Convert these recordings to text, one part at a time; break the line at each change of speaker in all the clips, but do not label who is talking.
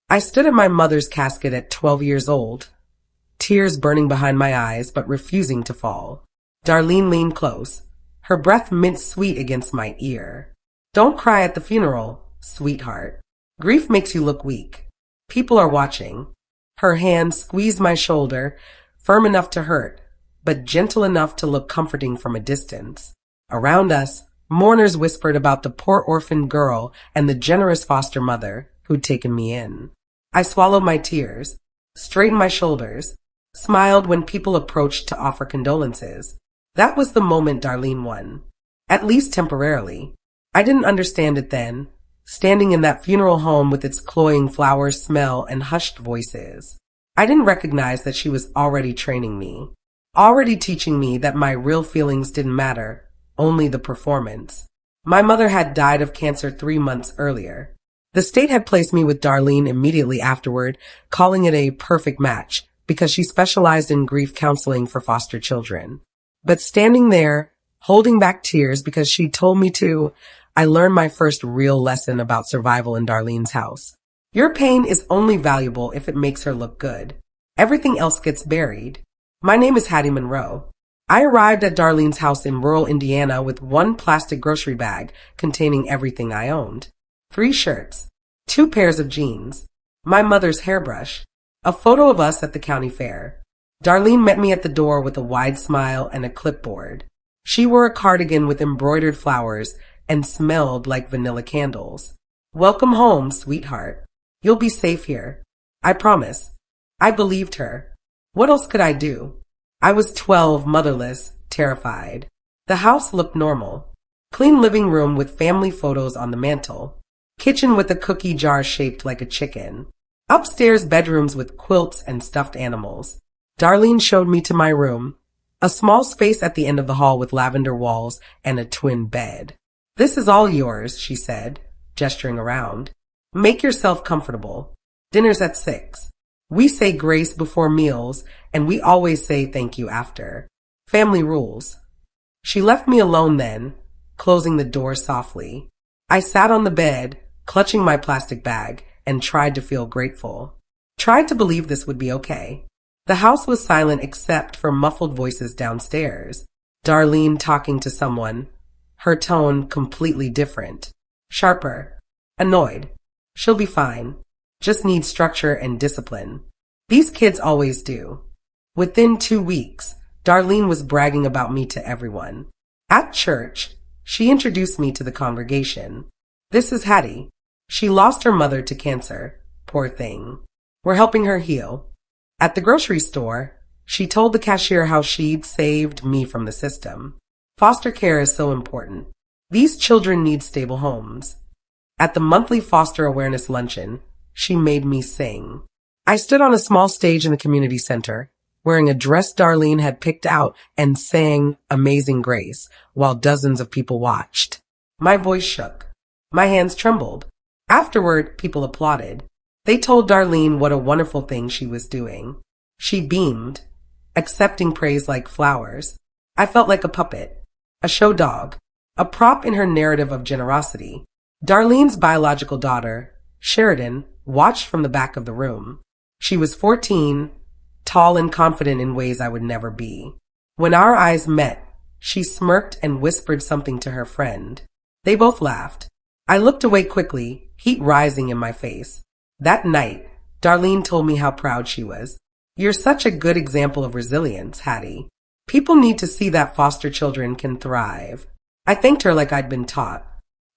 I stood at my mother's casket at 12 years old, tears burning behind my eyes but refusing to fall. Darlene leaned close, her breath mint sweet against my ear. Don't cry at the funeral, sweetheart. Grief makes you look weak. People are watching. Her hand squeezed my shoulder, firm enough to hurt, but gentle enough to look comforting from a distance. Around us, mourners whispered about the poor orphaned girl and the generous foster mother who'd taken me in. I swallowed my tears, straightened my shoulders, smiled when people approached to offer condolences. That was the moment Darlene won. At least temporarily. I didn't understand it then, standing in that funeral home with its cloying flower smell and hushed voices. I didn't recognize that she was already training me, already teaching me that my real feelings didn't matter, only the performance. My mother had died of cancer 3 months earlier. The state had placed me with Darlene immediately afterward, calling it a perfect match because she specialized in grief counseling for foster children. But standing there, holding back tears because she told me to, I learned my first real lesson about survival in Darlene's house. Your pain is only valuable if it makes her look good. Everything else gets buried. My name is Hattie Monroe. I arrived at Darlene's house in rural Indiana with 1 plastic grocery bag containing everything I owned. 3 shirts, 2 pairs of jeans, my mother's hairbrush, a photo of us at the county fair. Darlene met me at the door with a wide smile and a clipboard. She wore a cardigan with embroidered flowers and smelled like vanilla candles. Welcome home, sweetheart. You'll be safe here. I promise. I believed her. What else could I do? I was 12, motherless, terrified. The house looked normal. Clean living room with family photos on the mantel. Kitchen with a cookie jar shaped like a chicken. Upstairs bedrooms with quilts and stuffed animals. Darlene showed me to my room, a small space at the end of the hall with lavender walls and a twin bed. This is all yours, she said, gesturing around. Make yourself comfortable. Dinner's at 6. We say grace before meals, and we always say thank you after. Family rules. She left me alone then, closing the door softly. I sat on the bed, clutching my plastic bag, and tried to feel grateful. Tried to believe this would be okay. The house was silent except for muffled voices downstairs. Darlene talking to someone, her tone completely different. Sharper. Annoyed. She'll be fine. Just needs structure and discipline. These kids always do. Within 2 weeks, Darlene was bragging about me to everyone. At church, she introduced me to the congregation. This is Hattie. She lost her mother to cancer. Poor thing. We're helping her heal. At the grocery store, she told the cashier how she'd saved me from the system. Foster care is so important. These children need stable homes. At the monthly foster awareness luncheon, she made me sing. I stood on a small stage in the community center, wearing a dress Darlene had picked out, and sang Amazing Grace while dozens of people watched. My voice shook. My hands trembled. Afterward, people applauded. They told Darlene what a wonderful thing she was doing. She beamed, accepting praise like flowers. I felt like a puppet, a show dog, a prop in her narrative of generosity. Darlene's biological daughter, Sheridan, watched from the back of the room. She was 14, tall and confident in ways I would never be. When our eyes met, she smirked and whispered something to her friend. They both laughed. I looked away quickly, heat rising in my face. That night, Darlene told me how proud she was. You're such a good example of resilience, Hattie. People need to see that foster children can thrive. I thanked her like I'd been taught.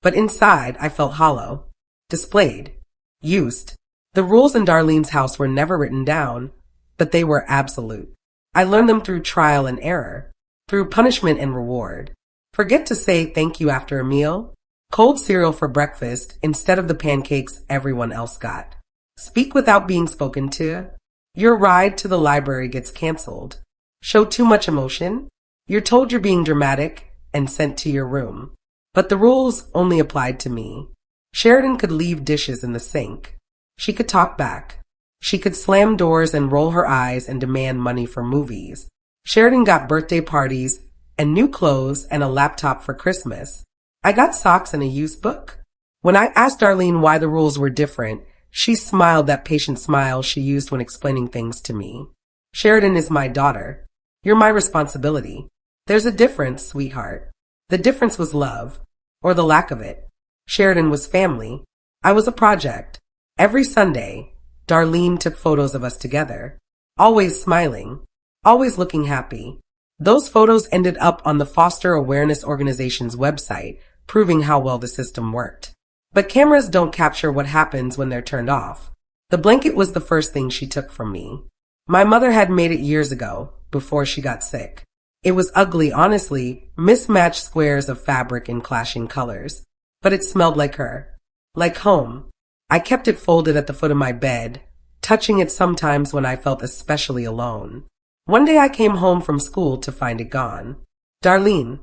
But inside, I felt hollow. Displayed. Used. The rules in Darlene's house were never written down, but they were absolute. I learned them through trial and error, through punishment and reward. Forget to say thank you after a meal. Cold cereal for breakfast instead of the pancakes everyone else got. Speak without being spoken to. Your ride to the library gets canceled. Show too much emotion. You're told you're being dramatic and sent to your room. But the rules only applied to me. Sheridan could leave dishes in the sink. She could talk back. She could slam doors and roll her eyes and demand money for movies. Sheridan got birthday parties and new clothes and a laptop for Christmas. I got socks and a used book. When I asked Darlene why the rules were different, She smiled, that patient smile she used when explaining things to me. Sheridan is my daughter. You're my responsibility. There's a difference, sweetheart. The difference was love, or the lack of it. Sheridan was family. I was a project. Every Sunday, Darlene took photos of us together, always smiling, always looking happy. Those photos ended up on the Foster Awareness Organization's website, proving how well the system worked. But cameras don't capture what happens when they're turned off. The blanket was the first thing she took from me. My mother had made it years ago, before she got sick. It was ugly, honestly, mismatched squares of fabric in clashing colors. But it smelled like her. Like home. I kept it folded at the foot of my bed, touching it sometimes when I felt especially alone. One day I came home from school to find it gone. Darlene.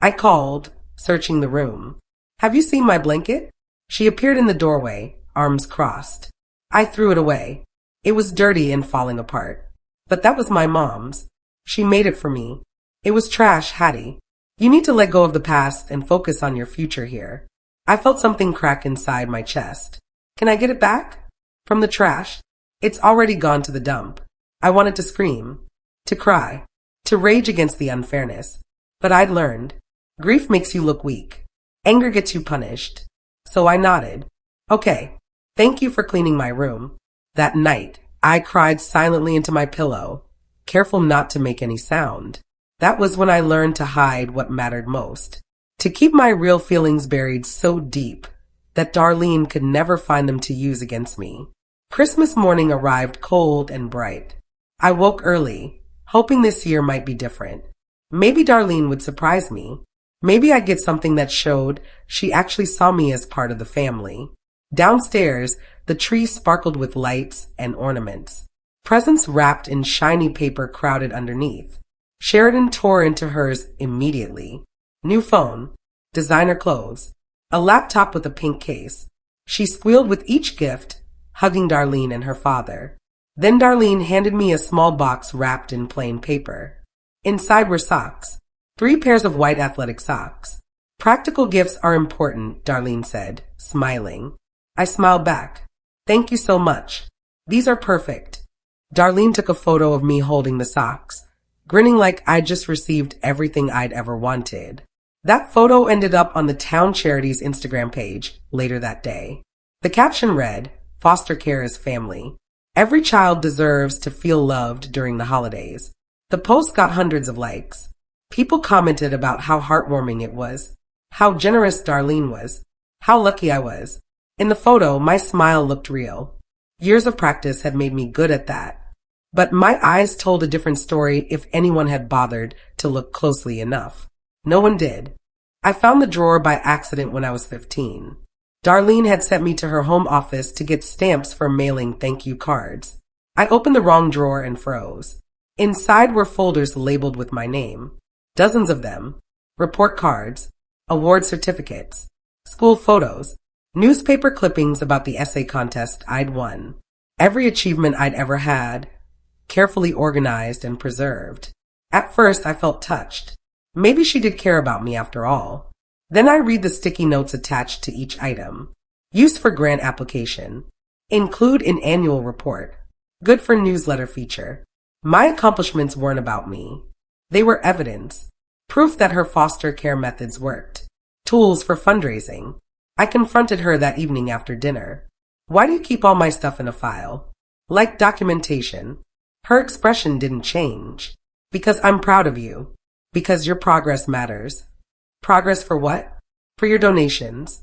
I called, searching the room. Have you seen my blanket? She appeared in the doorway, arms crossed. I threw it away. It was dirty and falling apart. But that was my mom's. She made it for me. It was trash, Hattie. You need to let go of the past and focus on your future here. I felt something crack inside my chest. Can I get it back? From the trash? It's already gone to the dump. I wanted to scream, to cry, to rage against the unfairness. But I'd learned. Grief makes you look weak. Anger gets you punished. So I nodded. Okay, thank you for cleaning my room. That night, I cried silently into my pillow, careful not to make any sound. That was when I learned to hide what mattered most. To keep my real feelings buried so deep that Darlene could never find them to use against me. Christmas morning arrived cold and bright. I woke early, hoping this year might be different. Maybe Darlene would surprise me. Maybe I'd get something that showed she actually saw me as part of the family. Downstairs, the tree sparkled with lights and ornaments. Presents wrapped in shiny paper crowded underneath. Sheridan tore into hers immediately. New phone, designer clothes, a laptop with a pink case. She squealed with each gift, hugging Darlene and her father. Then Darlene handed me a small box wrapped in plain paper. Inside were socks, 3 pairs of white athletic socks. Practical gifts are important, Darlene said, smiling. I smiled back. Thank you so much. These are perfect. Darlene took a photo of me holding the socks, grinning like I'd just received everything I'd ever wanted. That photo ended up on the town charity's Instagram page later that day. The caption read, "Foster care is family. Every child deserves to feel loved during the holidays." The post got hundreds of likes. People commented about how heartwarming it was, how generous Darlene was, how lucky I was. In the photo, my smile looked real. Years of practice had made me good at that. But my eyes told a different story if anyone had bothered to look closely enough. No one did. I found the drawer by accident when I was 15. Darlene had sent me to her home office to get stamps for mailing thank you cards. I opened the wrong drawer and froze. Inside were folders labeled with my name. Dozens of them. Report cards, award certificates, school photos, newspaper clippings about the essay contest I'd won. Every achievement I'd ever had, carefully organized and preserved. At first, I felt touched. Maybe she did care about me after all. Then I read the sticky notes attached to each item. Used for grant application. Include in annual report. Good for newsletter feature. My accomplishments weren't about me. They were evidence. Proof that her foster care methods worked. Tools for fundraising. I confronted her that evening after dinner. Why do you keep all my stuff in a file? Like documentation. Her expression didn't change. Because I'm proud of you. Because your progress matters. Progress for what? For your donations.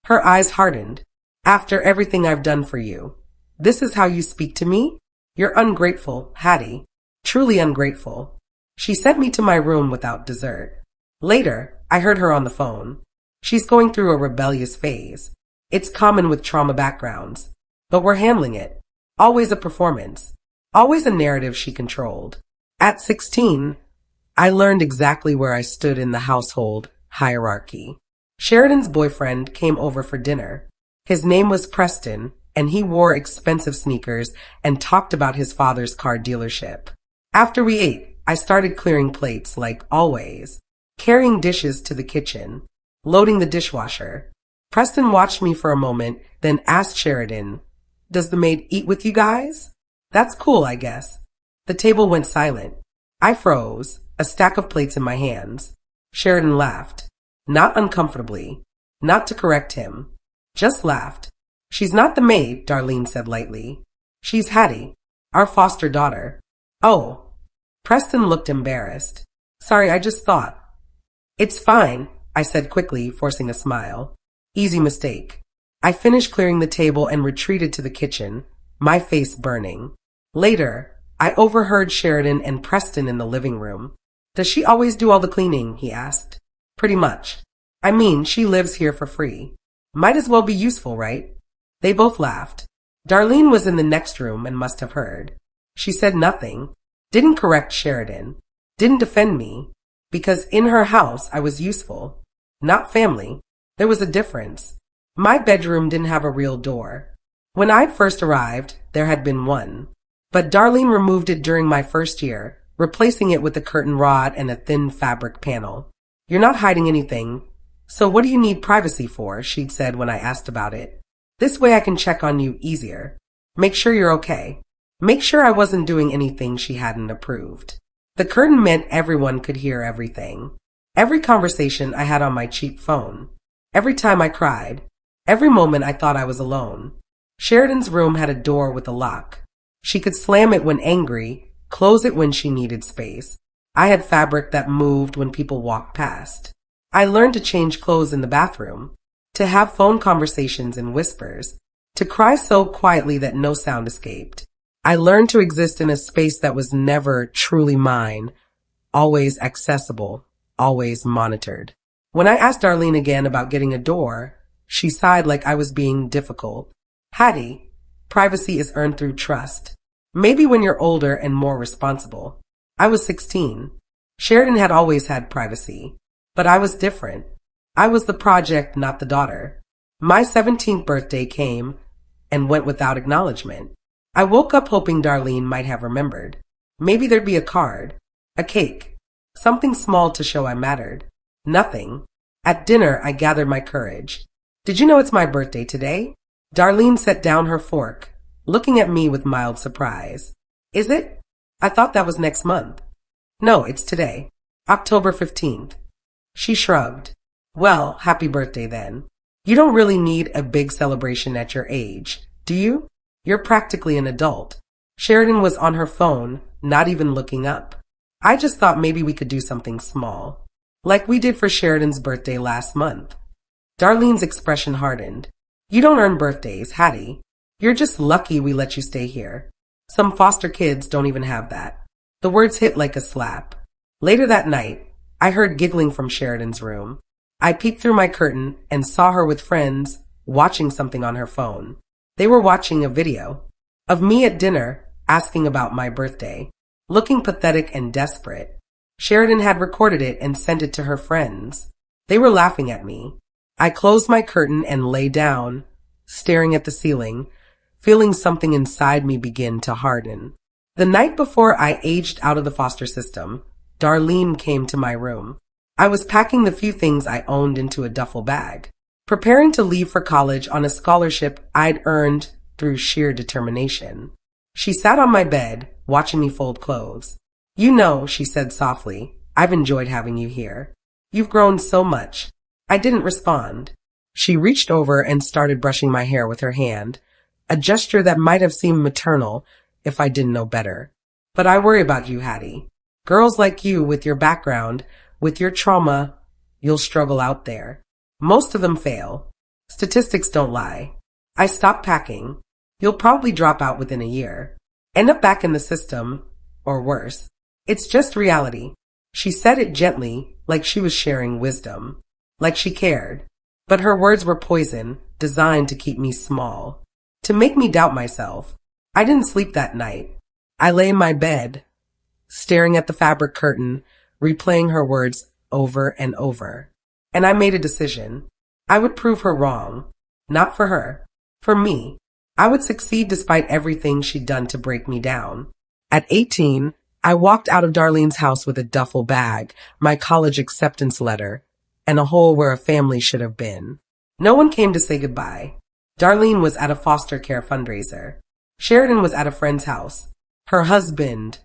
Her eyes hardened. After everything I've done for you. This is how you speak to me? You're ungrateful, Hattie. Truly ungrateful. She sent me to my room without dessert. Later, I heard her on the phone. She's going through a rebellious phase. It's common with trauma backgrounds. But we're handling it. Always a performance. Always a narrative she controlled. At 16, I learned exactly where I stood in the household hierarchy. Sheridan's boyfriend came over for dinner. His name was Preston, and he wore expensive sneakers and talked about his father's car dealership. After we ate, I started clearing plates like always, carrying dishes to the kitchen, loading the dishwasher. Preston watched me for a moment, then asked Sheridan, Does the maid eat with you guys? That's cool, I guess. The table went silent. I froze, a stack of plates in my hands. Sheridan laughed. Not uncomfortably. Not to correct him. Just laughed. She's not the maid, Darlene said lightly. She's Hattie, our foster daughter. Oh. Preston looked embarrassed. Sorry, I just thought. It's fine, I said quickly, forcing a smile. Easy mistake. I finished clearing the table and retreated to the kitchen, my face burning. Later, I overheard Sheridan and Preston in the living room. Does she always do all the cleaning? He asked. Pretty much. I mean, she lives here for free. Might as well be useful, right? They both laughed. Darlene was in the next room and must have heard. She said nothing, didn't correct Sheridan, didn't defend me, because in her house I was useful, not family. There was a difference. My bedroom didn't have a real door. When I'd first arrived, there had been one. But Darlene removed it during my first year, replacing it with a curtain rod and a thin fabric panel. You're not hiding anything. So what do you need privacy for? She'd said when I asked about it. This way I can check on you easier. Make sure you're okay. Make sure I wasn't doing anything she hadn't approved. The curtain meant everyone could hear everything. Every conversation I had on my cheap phone. Every time I cried. Every moment I thought I was alone. Sheridan's room had a door with a lock. She could slam it when angry, close it when she needed space. I had fabric that moved when people walked past. I learned to change clothes in the bathroom, to have phone conversations in whispers, to cry so quietly that no sound escaped. I learned to exist in a space that was never truly mine, always accessible, always monitored. When I asked Darlene again about getting a door, she sighed like I was being difficult. Hattie, privacy is earned through trust. Maybe when you're older and more responsible. I was 16. Sheridan had always had privacy. But I was different. I was the project, not the daughter. My 17th birthday came and went without acknowledgement. I woke up hoping Darlene might have remembered. Maybe there'd be a card, a cake, something small to show I mattered. Nothing. At dinner, I gathered my courage. Did you know it's my birthday today? Darlene set down her fork, looking at me with mild surprise. Is it? I thought that was next month. No, it's today, October 15th. She shrugged. Well, happy birthday then. You don't really need a big celebration at your age, do you? You're practically an adult. Sheridan was on her phone, not even looking up. I just thought maybe we could do something small, like we did for Sheridan's birthday last month. Darlene's expression hardened. You don't earn birthdays, Hattie. You're just lucky we let you stay here. Some foster kids don't even have that. The words hit like a slap. Later that night, I heard giggling from Sheridan's room. I peeked through my curtain and saw her with friends watching something on her phone. They were watching a video of me at dinner asking about my birthday, looking pathetic and desperate. Sheridan had recorded it and sent it to her friends. They were laughing at me. I closed my curtain and lay down, staring at the ceiling, feeling something inside me begin to harden. The night before I aged out of the foster system, Darlene came to my room. I was packing the few things I owned into a duffel bag, preparing to leave for college on a scholarship I'd earned through sheer determination. She sat on my bed, watching me fold clothes. You know, she said softly, I've enjoyed having you here. You've grown so much. I didn't respond. She reached over and started brushing my hair with her hand, a gesture that might have seemed maternal if I didn't know better. But I worry about you, Hattie. Girls like you, with your background, with your trauma, you'll struggle out there. Most of them fail. Statistics don't lie. I stopped packing. You'll probably drop out within a year. End up back in the system, or worse. It's just reality. She said it gently, like she was sharing wisdom, like she cared. But her words were poison, designed to keep me small, to make me doubt myself. I didn't sleep that night. I lay in my bed, staring at the fabric curtain, replaying her words over and over. And I made a decision. I would prove her wrong. Not for her. For me. I would succeed despite everything she'd done to break me down. At 18, I walked out of Darlene's house with a duffel bag, my college acceptance letter, and a hole where a family should have been. No one came to say goodbye. Darlene was at a foster care fundraiser. Sheridan was at a friend's house. Her husband,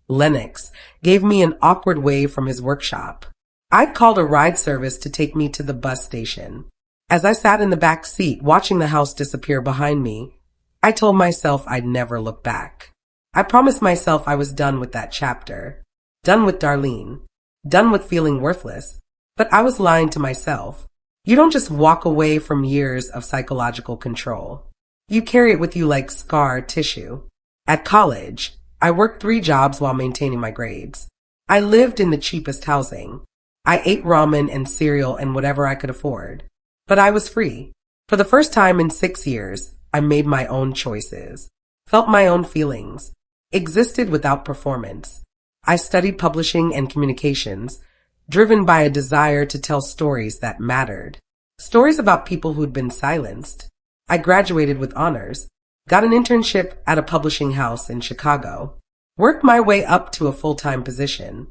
Lennox, gave me an awkward wave from his workshop. I called a ride service to take me to the bus station. As I sat in the back seat watching the house disappear behind me, I told myself I'd never look back. I promised myself I was done with that chapter. Done with Darlene. Done with feeling worthless. But I was lying to myself. You don't just walk away from years of psychological control. You carry it with you like scar tissue. At college, I worked 3 jobs while maintaining my grades. I lived in the cheapest housing. I ate ramen and cereal and whatever I could afford. But I was free. For the first time in 6 years, I made my own choices, felt my own feelings, existed without performance. I studied publishing and communications, driven by a desire to tell stories that mattered. Stories about people who'd been silenced. I graduated with honors, got an internship at a publishing house in Chicago, worked my way up to a full-time position.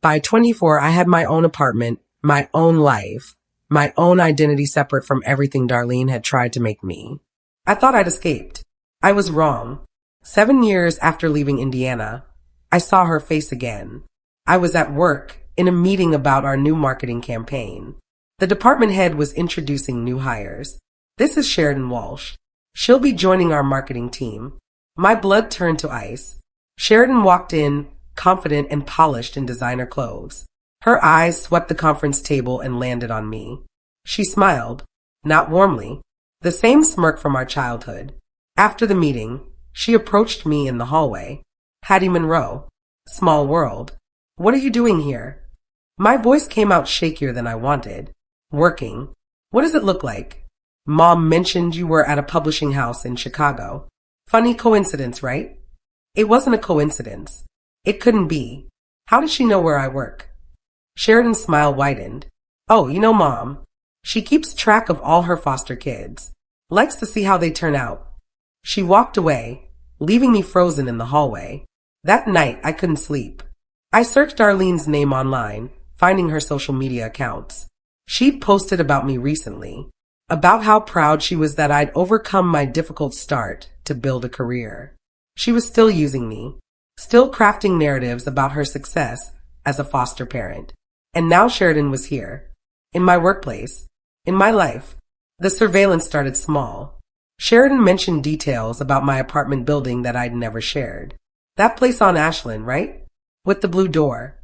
By 24, I had my own apartment, my own life, my own identity separate from everything Darlene had tried to make me. I thought I'd escaped. I was wrong. 7 years after leaving Indiana, I saw her face again. I was at work in a meeting about our new marketing campaign. The department head was introducing new hires. This is Sheridan Walsh. She'll be joining our marketing team. My blood turned to ice. Sheridan walked in, confident and polished in designer clothes. Her eyes swept the conference table and landed on me. She smiled, not warmly, the same smirk from our childhood. After the meeting, she approached me in the hallway. Hattie Monroe. Small world. What are you doing here? My voice came out shakier than I wanted. Working. What does it look like? Mom mentioned you were at a publishing house in Chicago. Funny coincidence, right? It wasn't a coincidence. It couldn't be. How did she know where I work? Sheridan's smile widened. Oh, you know Mom. She keeps track of all her foster kids. Likes to see how they turn out. She walked away, leaving me frozen in the hallway. That night, I couldn't sleep. I searched Darlene's name online, finding her social media accounts. She'd posted about me recently, about how proud she was that I'd overcome my difficult start to build a career. She was still using me, still crafting narratives about her success as a foster parent. And now Sheridan was here, in my workplace, in my life. The surveillance started small. Sheridan mentioned details about my apartment building that I'd never shared. That place on Ashland, right? With the blue door.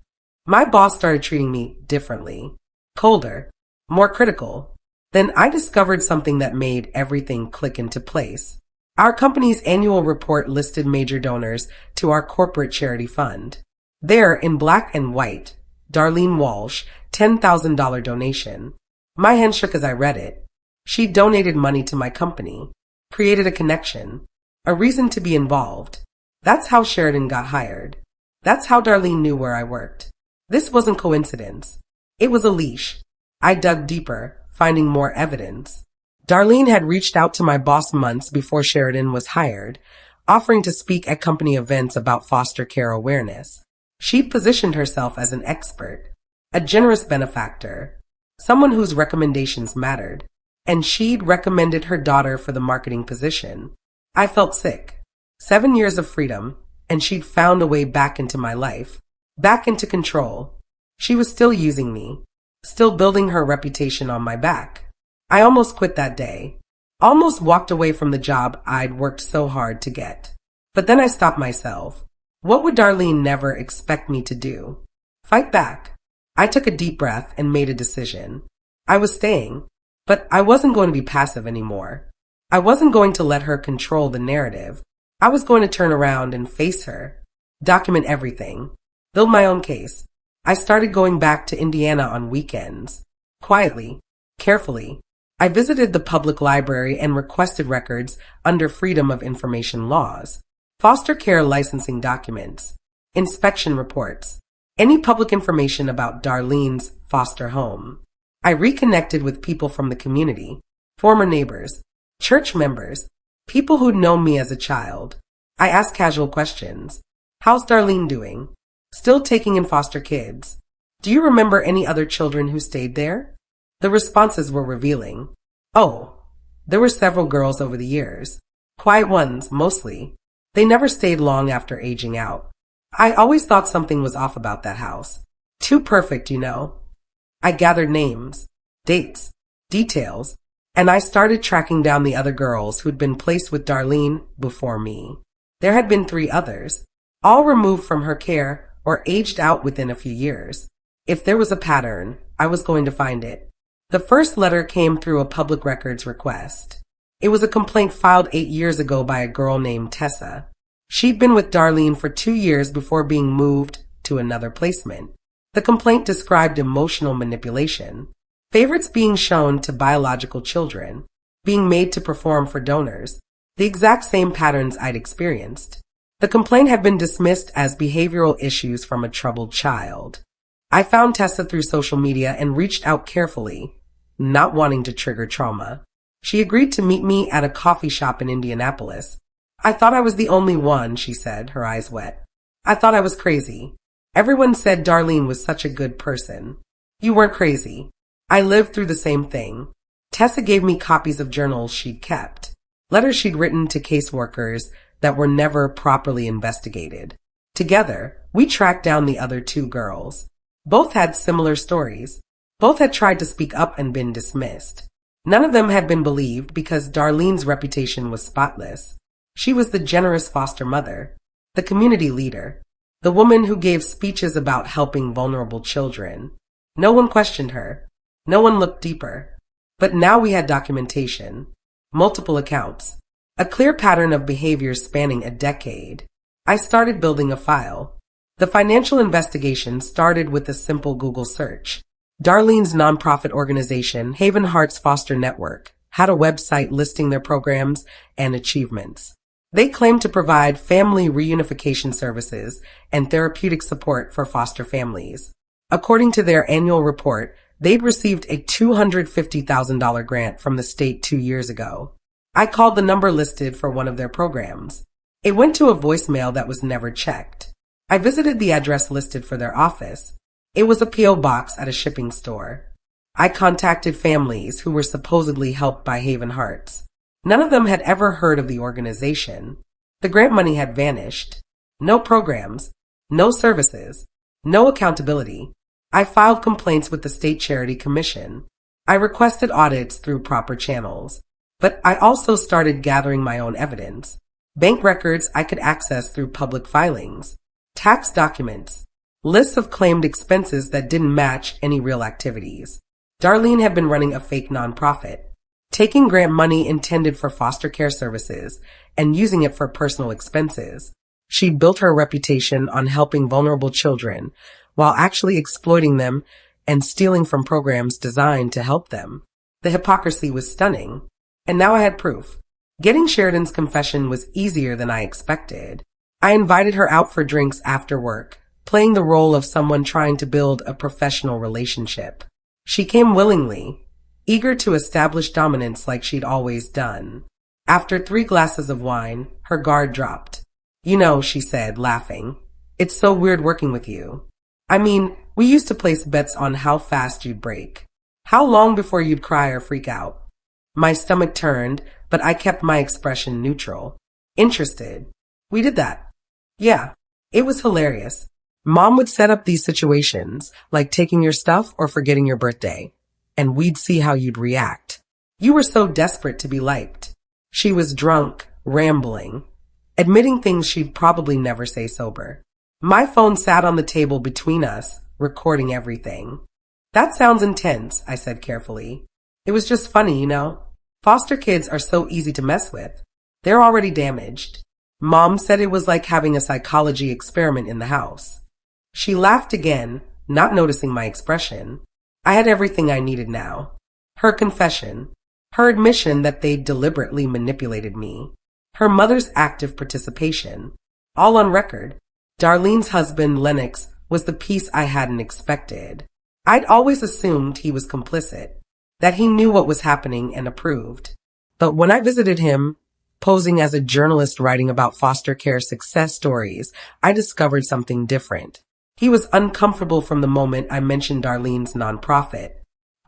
My boss started treating me differently, colder, more critical. Then I discovered something that made everything click into place. Our company's annual report listed major donors to our corporate charity fund. There, in black and white, Darlene Walsh, $10,000 donation. My hand shook as I read it. She donated money to my company, created a connection, a reason to be involved. That's how Sheridan got hired. That's how Darlene knew where I worked. This wasn't coincidence. It was a leash. I dug deeper, finding more evidence. Darlene had reached out to my boss months before Sheridan was hired, offering to speak at company events about foster care awareness. She positioned herself as an expert, a generous benefactor, someone whose recommendations mattered, and she'd recommended her daughter for the marketing position. I felt sick. 7 years of freedom, and she'd found a way back into my life, back into control. She was still using me, still building her reputation on my back. I almost quit that day, almost walked away from the job I'd worked so hard to get. But then I stopped myself. What would Darlene never expect me to do? Fight back. I took a deep breath and made a decision. I was staying, but I wasn't going to be passive anymore. I wasn't going to let her control the narrative. I was going to turn around and face her, document everything, build my own case. I started going back to Indiana on weekends, quietly, carefully. I visited the public library and requested records under Freedom of Information laws, foster care licensing documents, inspection reports, any public information about Darlene's foster home. I reconnected with people from the community, former neighbors, church members, people who'd known me as a child. I asked casual questions. How's Darlene doing? Still taking in foster kids? Do you remember any other children who stayed there? The responses were revealing. Oh, There were several girls over the years. Quiet ones, mostly. They never stayed long after aging out. I always thought something was off about that house. Too perfect, you know. I gathered names, dates, details, and I started tracking down the other girls who'd been placed with Darlene before me. There had been 3 others, all removed from her care or aged out within a few years. If there was a pattern, I was going to find it. The first letter came through a public records request. It was a complaint filed 8 years ago by a girl named Tessa. She'd been with Darlene for 2 years before being moved to another placement. The complaint described emotional manipulation, favorites being shown to biological children, being made to perform for donors, the exact same patterns I'd experienced. The complaint had been dismissed as behavioral issues from a troubled child. I found Tessa through social media and reached out carefully, not wanting to trigger trauma. She agreed to meet me at a coffee shop in Indianapolis. I thought I was the only one, she said, her eyes wet. I thought I was crazy. Everyone said Darlene was such a good person. You weren't crazy. I lived through the same thing. Tessa gave me copies of journals she'd kept, letters she'd written to caseworkers that were never properly investigated. Together, we tracked down the other 2 girls. Both had similar stories. Both had tried to speak up and been dismissed. None of them had been believed because Darlene's reputation was spotless. She was the generous foster mother, the community leader, the woman who gave speeches about helping vulnerable children. No one questioned her. No one looked deeper. But now we had documentation, multiple accounts, a clear pattern of behavior spanning a decade. I started building a file. The financial investigation started with a simple Google search. Darlene's nonprofit organization, Haven Hearts Foster Network, had a website listing their programs and achievements. They claimed to provide family reunification services and therapeutic support for foster families. According to their annual report, they'd received a $250,000 grant from the state 2 years ago. I called the number listed for one of their programs. It went to a voicemail that was never checked. I visited the address listed for their office. It was a P.O. box at a shipping store. I contacted families who were supposedly helped by Haven Hearts. None of them had ever heard of the organization. The grant money had vanished. No programs, no services, no accountability. I filed complaints with the State Charity Commission. I requested audits through proper channels. But I also started gathering my own evidence. Bank records I could access through public filings, tax documents, lists of claimed expenses that didn't match any real activities. Darlene had been running a fake nonprofit, taking grant money intended for foster care services and using it for personal expenses. She'd built her reputation on helping vulnerable children while actually exploiting them and stealing from programs designed to help them. The hypocrisy was stunning. And now I had proof. Getting Sheridan's confession was easier than I expected. I invited her out for drinks after work, playing the role of someone trying to build a professional relationship. She came willingly, eager to establish dominance like she'd always done. After 3 glasses of wine, her guard dropped. You know, she said, laughing, it's so weird working with you. I mean, we used to place bets on how fast you'd break, how long before you'd cry or freak out. My stomach turned, but I kept my expression neutral. Interested. We did that. Yeah, it was hilarious. Mom would set up these situations, like taking your stuff or forgetting your birthday, and we'd see how you'd react. You were so desperate to be liked. She was drunk, rambling, admitting things she'd probably never say sober. My phone sat on the table between us, recording everything. That sounds intense, I said carefully. It was just funny, you know. Foster kids are so easy to mess with. They're already damaged. Mom said it was like having a psychology experiment in the house. She laughed again, not noticing my expression. I had everything I needed now. Her confession, her admission that they'd deliberately manipulated me, her mother's active participation, all on record. Darlene's husband, Lennox, was the piece I hadn't expected. I'd always assumed he was complicit, that he knew what was happening and approved. But when I visited him, posing as a journalist writing about foster care success stories, I discovered something different. He was uncomfortable from the moment I mentioned Darlene's nonprofit.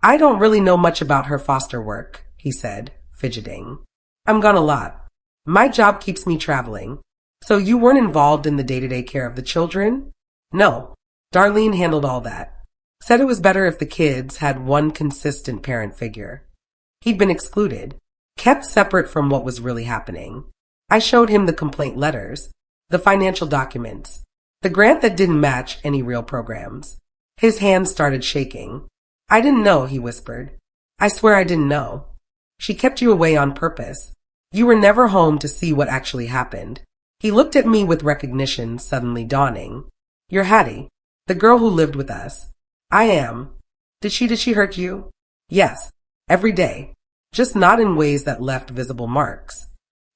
I don't really know much about her foster work, he said, fidgeting. I'm gone a lot. My job keeps me traveling. So you weren't involved in the day-to-day care of the children? No. Darlene handled all that. Said it was better if the kids had one consistent parent figure. He'd been excluded, kept separate from what was really happening. I showed him the complaint letters, the financial documents, the grant that didn't match any real programs. His hands started shaking. I didn't know, he whispered. I swear I didn't know. She kept you away on purpose. You were never home to see what actually happened. He looked at me with recognition suddenly dawning. You're Hattie, the girl who lived with us. I am. Did she hurt you? Yes, every day. Just not in ways that left visible marks.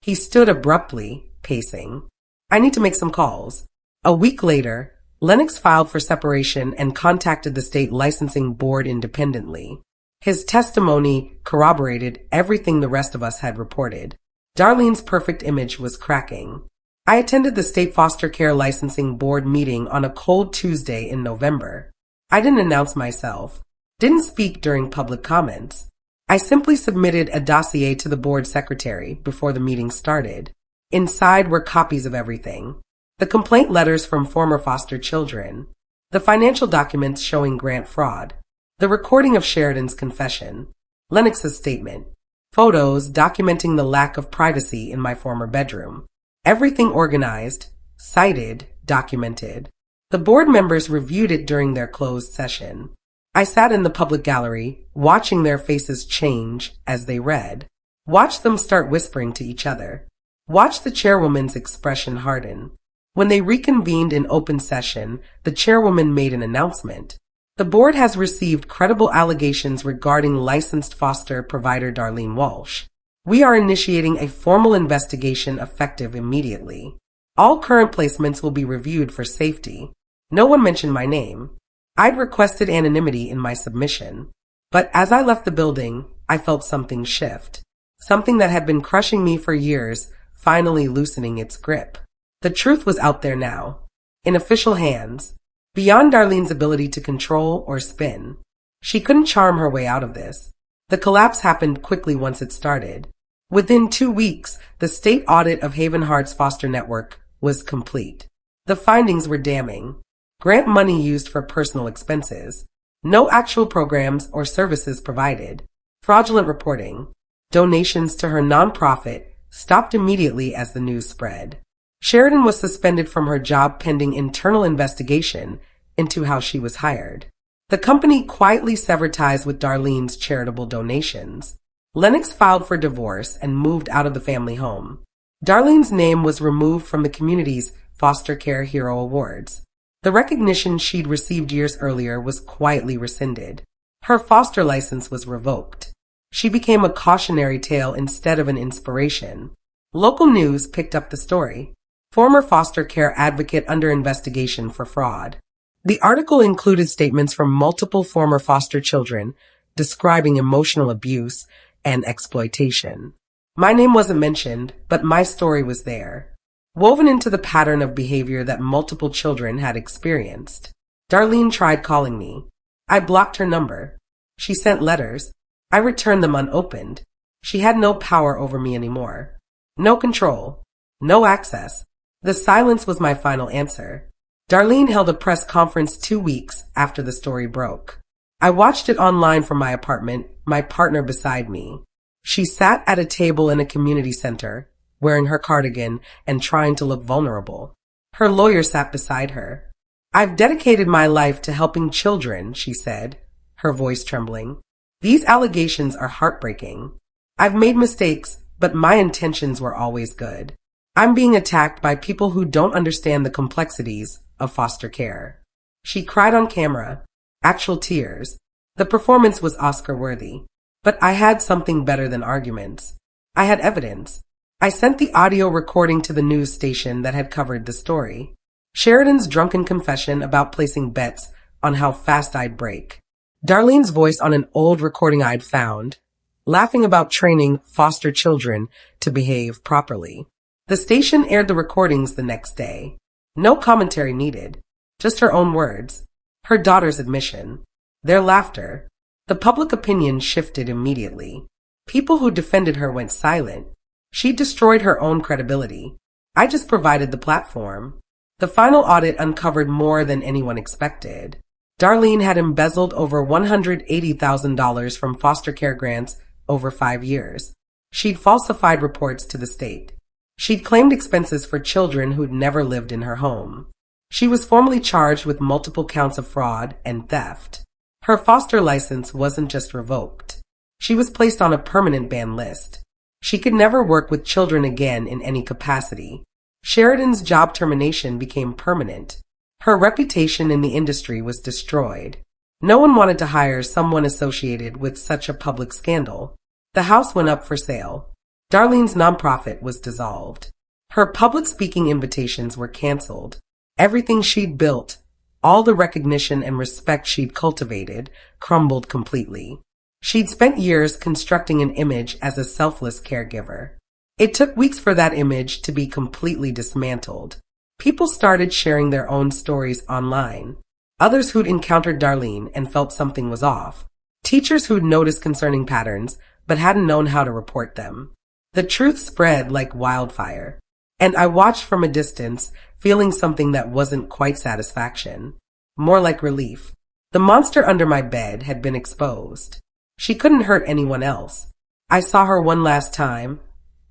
He stood abruptly, pacing. I need to make some calls. A week later, Lennox filed for separation and contacted the state licensing board independently. His testimony corroborated everything the rest of us had reported. Darlene's perfect image was cracking. I attended the state foster care licensing board meeting on a cold Tuesday in November. I didn't announce myself, didn't speak during public comments. I simply submitted a dossier to the board secretary before the meeting started. Inside were copies of everything. The complaint letters from former foster children, the financial documents showing grant fraud, the recording of Sheridan's confession, Lennox's statement, photos documenting the lack of privacy in my former bedroom. Everything organized, cited, documented. The board members reviewed it during their closed session. I sat in the public gallery, watching their faces change as they read. Watched them start whispering to each other. Watched the chairwoman's expression harden. When they reconvened in open session, the chairwoman made an announcement. The board has received credible allegations regarding licensed foster provider Darlene Walsh. We are initiating a formal investigation effective immediately. All current placements will be reviewed for safety. No one mentioned my name. I'd requested anonymity in my submission. But as I left the building, I felt something shift. Something that had been crushing me for years, finally loosening its grip. The truth was out there now, in official hands, beyond Darlene's ability to control or spin. She couldn't charm her way out of this. The collapse happened quickly once it started. Within 2 weeks, the state audit of Haven Heart's foster network was complete. The findings were damning. Grant money used for personal expenses. No actual programs or services provided. Fraudulent reporting. Donations to her nonprofit stopped immediately as the news spread. Sheridan was suspended from her job pending internal investigation into how she was hired. The company quietly severed ties with Darlene's charitable donations. Lennox filed for divorce and moved out of the family home. Darlene's name was removed from the community's Foster Care Hero Awards. The recognition she'd received years earlier was quietly rescinded. Her foster license was revoked. She became a cautionary tale instead of an inspiration. Local news picked up the story. Former foster care advocate under investigation for fraud. The article included statements from multiple former foster children describing emotional abuse and exploitation. My name wasn't mentioned, but my story was there, woven into the pattern of behavior that multiple children had experienced. Darlene tried calling me. I blocked her number. She sent letters. I returned them unopened. She had no power over me anymore. No control. No access. The silence was my final answer. Darlene held a press conference 2 weeks after the story broke. I watched it online from my apartment, my partner beside me. She sat at a table in a community center, wearing her cardigan and trying to look vulnerable. Her lawyer sat beside her. I've dedicated my life to helping children, she said, her voice trembling. These allegations are heartbreaking. I've made mistakes, but my intentions were always good. I'm being attacked by people who don't understand the complexities of foster care. She cried on camera, actual tears. The performance was Oscar-worthy. But I had something better than arguments. I had evidence. I sent the audio recording to the news station that had covered the story. Sheridan's drunken confession about placing bets on how fast I'd break. Darlene's voice on an old recording I'd found, laughing about training foster children to behave properly. The station aired the recordings the next day. No commentary needed, just her own words, her daughter's admission, their laughter. The public opinion shifted immediately. People who defended her went silent. She destroyed her own credibility. I just provided the platform. The final audit uncovered more than anyone expected. Darlene had embezzled over $180,000 from foster care grants over 5 years. She'd falsified reports to the state. She'd claimed expenses for children who'd never lived in her home. She was formally charged with multiple counts of fraud and theft. Her foster license wasn't just revoked. She was placed on a permanent ban list. She could never work with children again in any capacity. Sheridan's job termination became permanent. Her reputation in the industry was destroyed. No one wanted to hire someone associated with such a public scandal. The house went up for sale. Darlene's nonprofit was dissolved. Her public speaking invitations were canceled. Everything she'd built, all the recognition and respect she'd cultivated, crumbled completely. She'd spent years constructing an image as a selfless caregiver. It took weeks for that image to be completely dismantled. People started sharing their own stories online. Others who'd encountered Darlene and felt something was off. Teachers who'd noticed concerning patterns but hadn't known how to report them. The truth spread like wildfire. And I watched from a distance, feeling something that wasn't quite satisfaction. More like relief. The monster under my bed had been exposed. She couldn't hurt anyone else. I saw her one last time,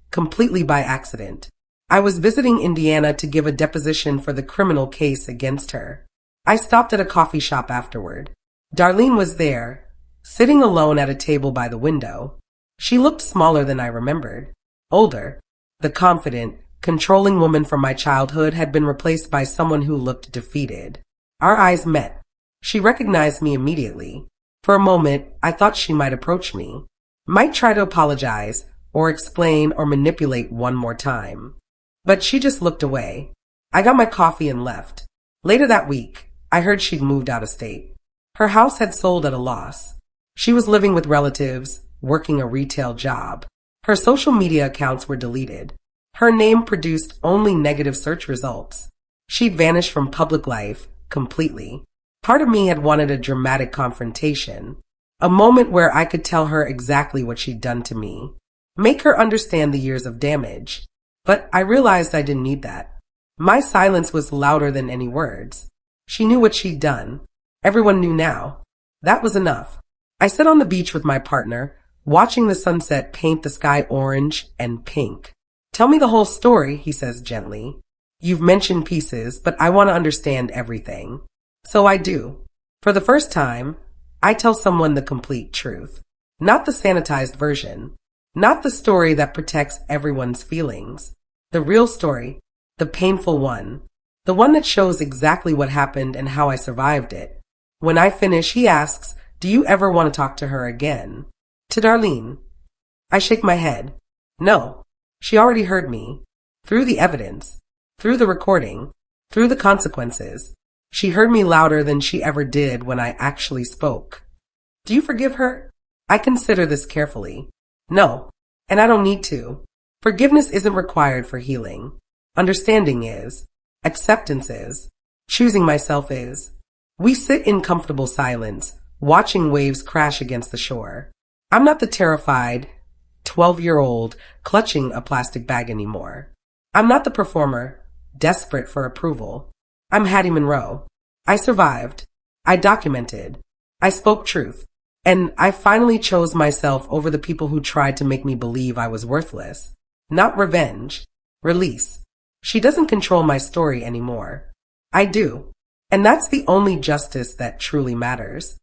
completely by accident. I was visiting Indiana to give a deposition for the criminal case against her. I stopped at a coffee shop afterward. Darlene was there, sitting alone at a table by the window. She looked smaller than I remembered. Older. The confident, controlling woman from my childhood had been replaced by someone who looked defeated. Our eyes met. She recognized me immediately. For a moment, I thought she might approach me. Might try to apologize, or explain or manipulate one more time. But she just looked away. I got my coffee and left. Later that week, I heard she'd moved out of state. Her house had sold at a loss. She was living with relatives, working a retail job. Her social media accounts were deleted. Her name produced only negative search results. She'd vanished from public life completely. Part of me had wanted a dramatic confrontation, a moment where I could tell her exactly what she'd done to me, make her understand the years of damage. But I realized I didn't need that. My silence was louder than any words. She knew what she'd done. Everyone knew now. That was enough. I sat on the beach with my partner, watching the sunset paint the sky orange and pink. Tell me the whole story, he says gently. You've mentioned pieces, but I want to understand everything. So I do. For the first time, I tell someone the complete truth. Not the sanitized version. Not the story that protects everyone's feelings. The real story. The painful one. The one that shows exactly what happened and how I survived it. When I finish, he asks, do you ever want to talk to her again? To Darlene. I shake my head. No. She already heard me. Through the evidence. Through the recording. Through the consequences. She heard me louder than she ever did when I actually spoke. Do you forgive her? I consider this carefully. No, and I don't need to. Forgiveness isn't required for healing. Understanding is. Acceptance is. Choosing myself is. We sit in comfortable silence, watching waves crash against the shore. I'm not the terrified 12-year-old clutching a plastic bag anymore. I'm not the performer, desperate for approval. I'm Hattie Monroe. I survived. I documented. I spoke truth. And I finally chose myself over the people who tried to make me believe I was worthless. Not revenge. Release. She doesn't control my story anymore. I do. And that's the only justice that truly matters.